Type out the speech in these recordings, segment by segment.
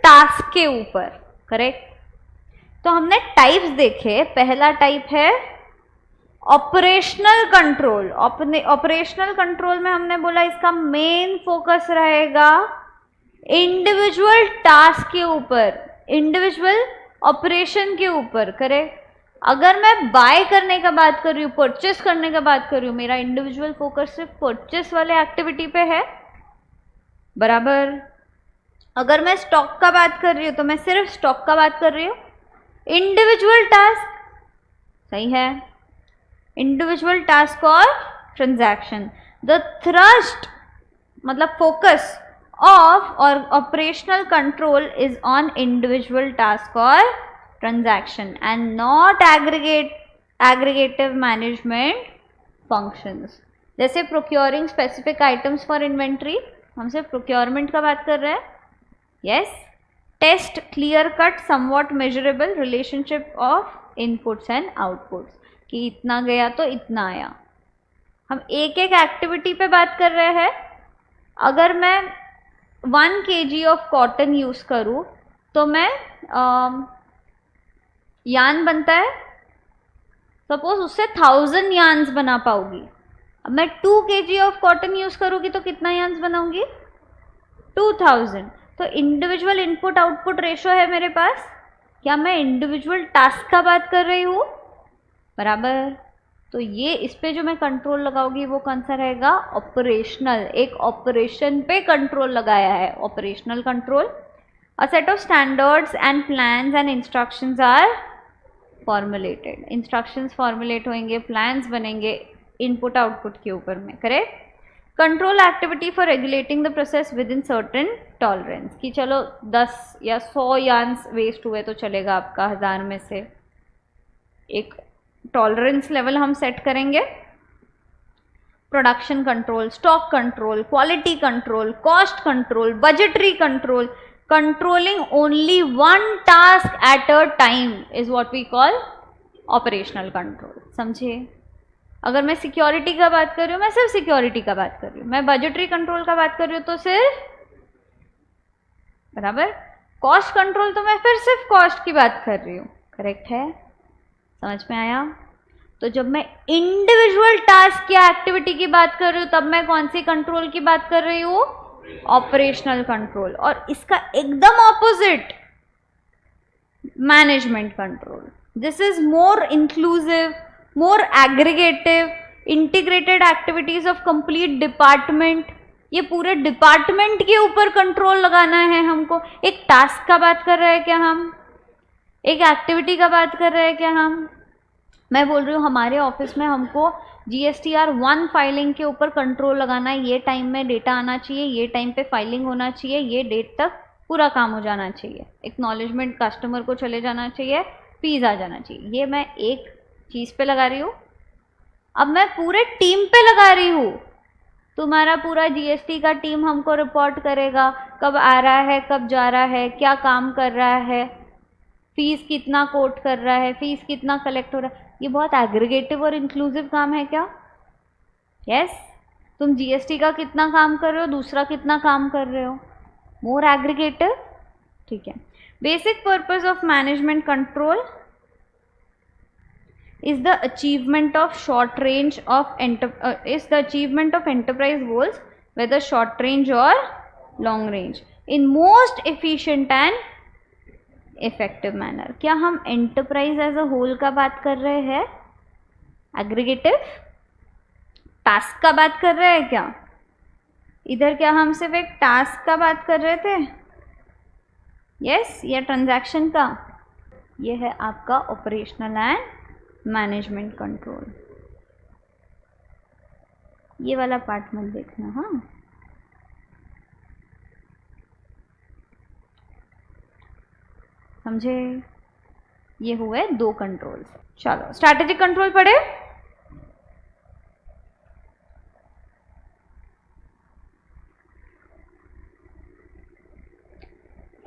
Task के ऊपर, correct. तो हमने टाइप्स देखे, पहला टाइप है ऑपरेशनल कंट्रोल। ऑपरेशनल कंट्रोल में हमने बोला इसका मेन फोकस रहेगा इंडिविजुअल टास्क के ऊपर, इंडिविजुअल ऑपरेशन के ऊपर, करेक्ट। अगर मैं बाय करने का बात कर रही हूँ, परचेस करने का बात कर रही हूँ, मेरा इंडिविजुअल फोकस सिर्फ परचेस वाले एक्टिविटी पे है, बराबर। अगर मैं स्टॉक का बात कर रही हूँ तो मैं सिर्फ स्टॉक का बात कर रही हूँ। इंडिविजुअल टास्क, सही है, इंडिविजुअल टास्क और ट्रांजैक्शन। द थ्रस्ट मतलब फोकस ऑफ और operational control is on individual task और transaction and not aggregative management functions. जैसे procuring specific items for inventory, हम सिर्फ प्रोक्योरमेंट का बात कर रहे हैं, yes. Test clear cut somewhat measurable relationship of inputs and outputs, कि इतना गया तो इतना आया। हम एक एक एक्टिविटी पे बात कर रहे हैं। अगर मैं 1 kg ऑफ कॉटन यूज करूँ तो मैं यान बनता है, सपोज उससे 1000 यान्स बना पाऊंगी। अब मैं 2 kg ऑफ कॉटन यूज करूँगी तो कितना यान्स बनाऊंगी, 2000। तो इंडिविजुअल इनपुट आउटपुट रेशो है मेरे पास। क्या मैं इंडिविजुअल टास्क का बात कर रही हूँ, बराबर। तो ये इस पे जो मैं कंट्रोल लगाऊंगी वो कौन सा रहेगा, ऑपरेशनल। एक ऑपरेशन पे कंट्रोल लगाया है, operational control. A set of standards and plans and instructions are formulated. Instructions formulate होंगे, प्लान्स बनेंगे इनपुट आउटपुट के ऊपर में, correct. Control activity for regulating the process within certain tolerance, कि चलो 10 या 100 यान्स वेस्ट हुए तो चलेगा आपका 1000 में से, एक टॉलरेंस लेवल हम सेट करेंगे। Production control, stock control, quality control, cost control, budgetary control, controlling only 1 task at a time is what we call operational control, समझे। अगर मैं सिक्योरिटी का बात कर रही हूँ, मैं सिर्फ सिक्योरिटी का बात कर रही हूँ। मैं बजटरी कंट्रोल का बात कर रही हूँ तो सिर्फ, बराबर। कॉस्ट कंट्रोल तो मैं फिर सिर्फ कॉस्ट की बात कर रही हूँ, करेक्ट है, समझ में आया। तो जब मैं इंडिविजुअल टास्क या एक्टिविटी की बात कर रही हूँ तब मैं कौन सी कंट्रोल की बात कर रही हूँ, ऑपरेशनल कंट्रोल। और इसका एकदम opposite management control. This is more inclusive, more aggregative, integrated activities of complete department. ये पूरे डिपार्टमेंट के ऊपर कंट्रोल लगाना है हमको। एक टास्क का बात कर रहे हैं क्या हम, एक एक्टिविटी का बात कर रहे हैं क्या हम। मैं बोल रही हूँ हमारे ऑफिस में हमको GSTR 1 फाइलिंग के ऊपर कंट्रोल लगाना है। ये टाइम में डेटा आना चाहिए, ये टाइम पे फाइलिंग होना चाहिए, ये डेट तक पूरा काम हो जाना चाहिए, एक्नॉलेजमेंट कस्टमर को चले जाना चाहिए, फीस आ जाना चाहिए। ये मैं एक चीज़ पे लगा रही हूँ। अब मैं पूरे टीम पे लगा रही हूँ। तुम्हारा पूरा GST का टीम हमको रिपोर्ट करेगा कब आ रहा है, कब जा रहा है, क्या काम कर रहा है, फीस कितना कोट कर रहा है, फीस कितना कलेक्ट हो रहा है। ये बहुत एग्रीगेटिव और इंक्लूसिव काम है क्या, यस। तुम GST का कितना काम कर रहे हो, दूसरा कितना काम कर रहे हो, मोर एग्रीगेटिव, ठीक है। Basic purpose of management control is the achievement of short range of enterprise goals, whether short range or long range, in most efficient and effective manner। क्या हम enterprise as a whole का बात कर रहे हैं, aggregative task का बात कर रहे हैं क्या, इधर क्या हम सिर्फ एक task का बात कर रहे थे, yes, या transaction का। ये है आपका operational and मैनेजमेंट कंट्रोल। ये वाला पार्ट मत देखना, हाँ। समझे, ये हुए 2 कंट्रोल्स। चलो स्ट्रैटेजिक कंट्रोल पढ़े।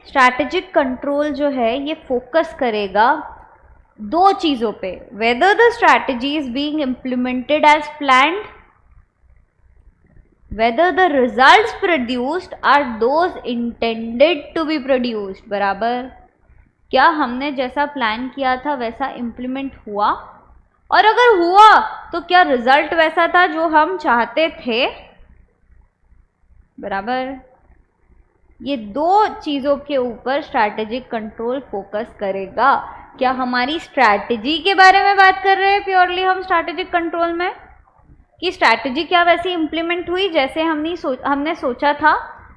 स्ट्रैटेजिक कंट्रोल जो है ये फोकस करेगा 2 चीज़ों पे, whether the strategy is being implemented as planned, whether the results produced are those intended to be produced. बराबर, क्या हमने जैसा प्लान किया था वैसा इम्प्लीमेंट हुआ, और अगर हुआ तो क्या रिजल्ट वैसा था जो हम चाहते थे. बराबर, ये दो चीज़ों के ऊपर स्ट्रैटेजिक कंट्रोल फोकस करेगा. क्या हमारी स्ट्रैटेजी के बारे में बात कर रहे हैं प्योरली हम स्ट्रैटेजिक कंट्रोल में, कि स्ट्रैटेजी क्या वैसी इम्प्लीमेंट हुई जैसे हमने सोचा था,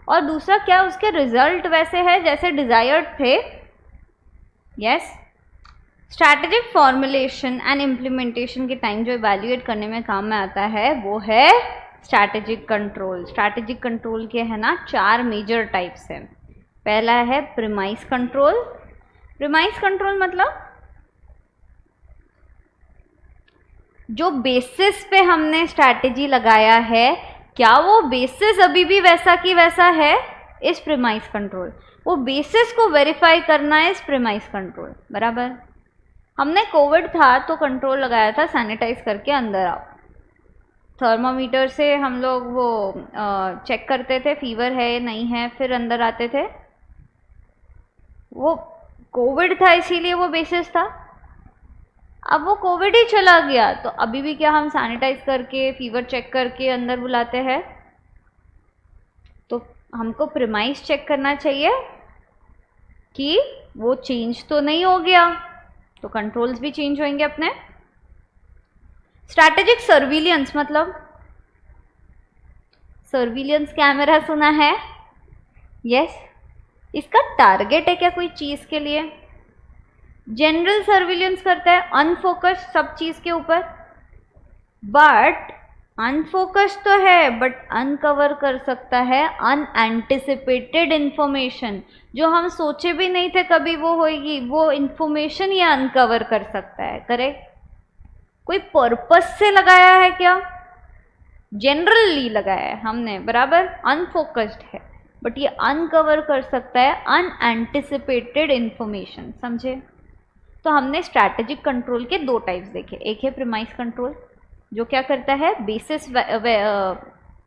और दूसरा क्या उसके रिजल्ट वैसे हैं जैसे डिजायर्ड थे. Yes, strategic formulation and implementation के टाइम जो इवैल्यूएट करने में काम में आता है वो है स्ट्रैटेजिक कंट्रोल. स्ट्रैटेजिक कंट्रोल के है ना 4 मेजर टाइप्स हैं. पहला है प्रीमाइस कंट्रोल. प्रीमाइस कंट्रोल मतलब जो बेसिस पे हमने स्ट्रैटेजी लगाया है, क्या वो बेसिस अभी भी वैसा की वैसा है, इस प्रीमाइस कंट्रोल. वो बेसिस को वेरीफाई करना है इस प्रीमाइस कंट्रोल. बराबर, हमने कोविड था तो कंट्रोल लगाया था सैनिटाइज करके अंदर आओ. थर्मामीटर से हम लोग वो चेक करते थे फीवर है नहीं है, फिर अंदर आते थे. वो कोविड था इसीलिए वो बेसिस था. अब वो कोविड ही चला गया तो अभी भी क्या हम सैनिटाइज करके फीवर चेक करके अंदर बुलाते हैं. तो हमको प्रीमाइस चेक करना चाहिए कि वो चेंज तो नहीं हो गया, तो कंट्रोल्स भी चेंज होंगे अपने. स्ट्रैटेजिक सर्विलियंस मतलब सर्विलियंस कैमरा सुना है. यस, इसका टारगेट है क्या कोई चीज़ के लिए. जनरल सर्विलियंस करता है अनफोकस सब चीज़ के ऊपर, बट अनफोकस तो है बट अनकवर कर सकता है अनएंटिसिपेटेड इंफॉर्मेशन, जो हम सोचे भी नहीं थे कभी वो होगी, वो इंफॉर्मेशन ये अनकवर कर सकता है. करेक्ट, कोई पर्पस से लगाया है क्या, जनरली लगाया है हमने. बराबर, अनफोकस्ड है बट ये अनकवर कर सकता है अनएंटिसिपेटेड इंफॉर्मेशन. समझे. तो हमने स्ट्रैटेजिक कंट्रोल के 2 टाइप्स देखे. एक है प्रीमाइस कंट्रोल जो क्या करता है, बेसिस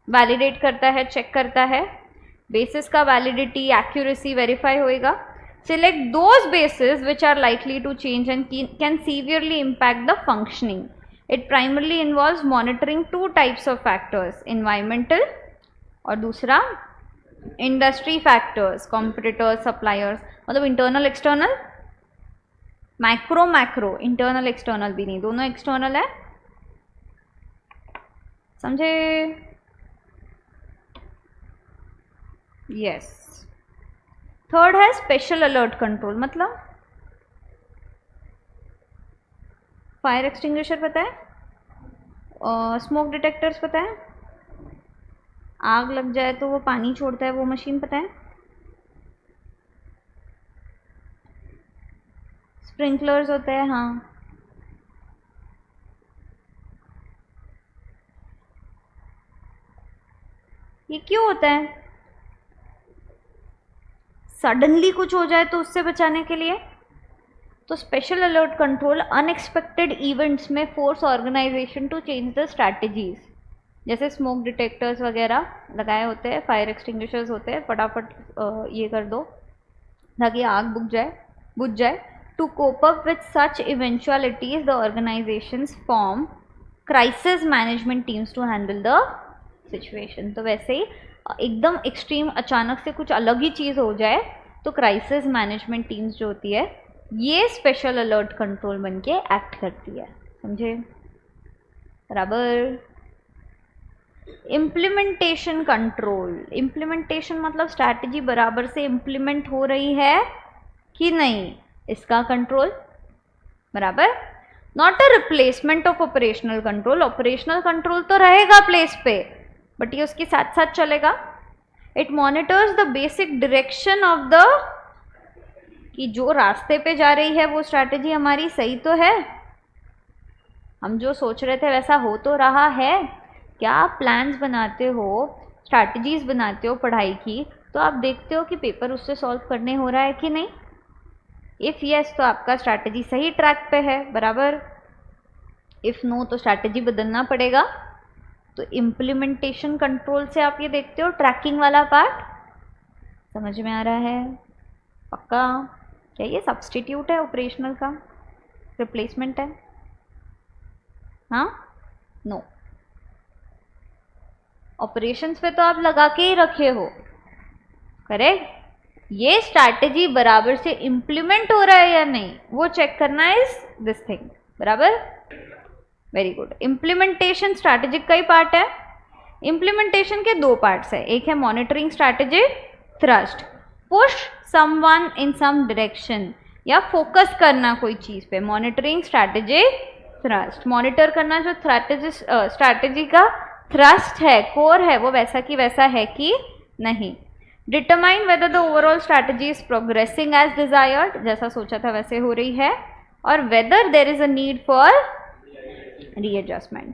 वैलिडेट करता है, चेक करता है. बेसिस का वैलिडिटी एक्यूरेसी वेरीफाई होएगा. Select those basis which are likely to change and can severely impact the functioning. It primarily involves monitoring 2 types of factors, environmental और दूसरा इंडस्ट्री फैक्टर्स, कॉम्पिटिटर्स, सप्लायर्स. मतलब internal external, macro macro, internal external भी नहीं, दोनों external है. समझे. Yes. Third है special alert control. मतलब फायर एक्सटिंग्विशर पता है, स्मोक डिटेक्टर्स पता है, आग लग जाए तो वो पानी छोड़ता है वो मशीन पता है, स्प्रिंकलर्स होते हैं. हाँ, ये क्यों होता है, सडनली कुछ हो जाए तो उससे बचाने के लिए. तो special alert control unexpected events में force organization to change the strategies. जैसे स्मोक डिटेक्टर्स वगैरह लगाए होते हैं, फायर एक्सटिंग्विशर्स होते हैं, फटाफट ये कर दो ताकि आग बुझ जाए. To cope up with such eventualities the organizations form crisis management teams to handle the situation. तो वैसे ही एकदम एक्सट्रीम अचानक से कुछ अलग ही चीज़ हो जाए तो क्राइसिस मैनेजमेंट टीम्स जो होती है ये स्पेशल अलर्ट कंट्रोल बन के एक्ट करती है. समझे. बराबर. Implementation control. इम्प्लीमेंटेशन मतलब स्ट्रैटेजी बराबर से इम्प्लीमेंट हो रही है कि नहीं, इसका कंट्रोल. बराबर. Not a replacement of operational control. Operational control तो रहेगा प्लेस पे बट ये उसके साथ साथ चलेगा. It monitors the basic direction of the, कि जो रास्ते पे जा रही है वो स्ट्रैटेजी हमारी सही तो है, हम जो सोच रहे थे वैसा हो तो रहा है. क्या आप प्लान्स बनाते हो, स्ट्रैटेजीज बनाते हो पढ़ाई की, तो आप देखते हो कि पेपर उससे सॉल्व करने हो रहा है कि नहीं. इफ़ यस तो आपका स्ट्रैटेजी सही ट्रैक पे है. बराबर. इफ़ नो तो स्ट्रैटेजी बदलना पड़ेगा. तो इम्प्लीमेंटेशन कंट्रोल से आप ये देखते हो ट्रैकिंग वाला पार्ट समझ में आ रहा है पक्का? क्या ये सब्स्टिट्यूट है ऑपरेशनल का, रिप्लेसमेंट है? हाँ, नो, ऑपरेशंस पे तो आप लगा के ही रखे हो, करेक्ट? ये स्ट्रैटेजी बराबर से इम्प्लीमेंट हो रहा है या नहीं वो चेक करना इज दिस थिंग, बराबर? Very good. इम्प्लीमेंटेशन स्ट्रैटेजिक का ही पार्ट है। इम्प्लीमेंटेशन के दो पार्ट्स है, एक है monitoring strategy, thrust, push someone in some direction या फोकस करना कोई चीज पे, मॉनिटरिंग स्ट्रैटेजी, थ्रस्ट। मॉनिटर करना जो स्ट्रैटेजी का थ्रस्ट है, कोर है, वो वैसा की वैसा है कि नहीं। Determine whether the overall strategy is progressing as desired, जैसा सोचा था वैसे हो रही है, और whether there is a need for readjustment.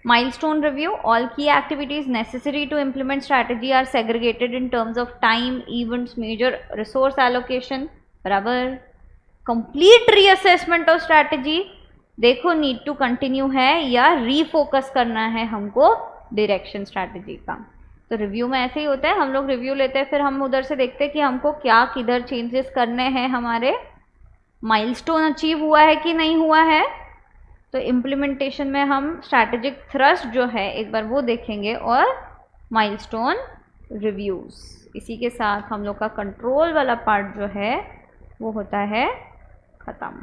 Milestone review, all key activities necessary to implement strategy are segregated in terms of time, events, major resource allocation, बराबर? complete reassessment of strategy, देखो need to continue है या refocus करना है हमको direction strategy का। तो review में ऐसे ही होता है, हम लोग रिव्यू लेते हैं, फिर हम उधर से देखते हैं कि हमको क्या किधर चेंजेस करने हैं, हमारे माइलस्टोन अचीव हुआ है कि नहीं हुआ है। तो इम्प्लीमेंटेशन में हम स्ट्रैटेजिक थ्रस्ट जो है एक बार वो देखेंगे और माइलस्टोन रिव्यूज़। इसी के साथ हम लोग का कंट्रोल वाला पार्ट जो है वो होता है ख़त्म।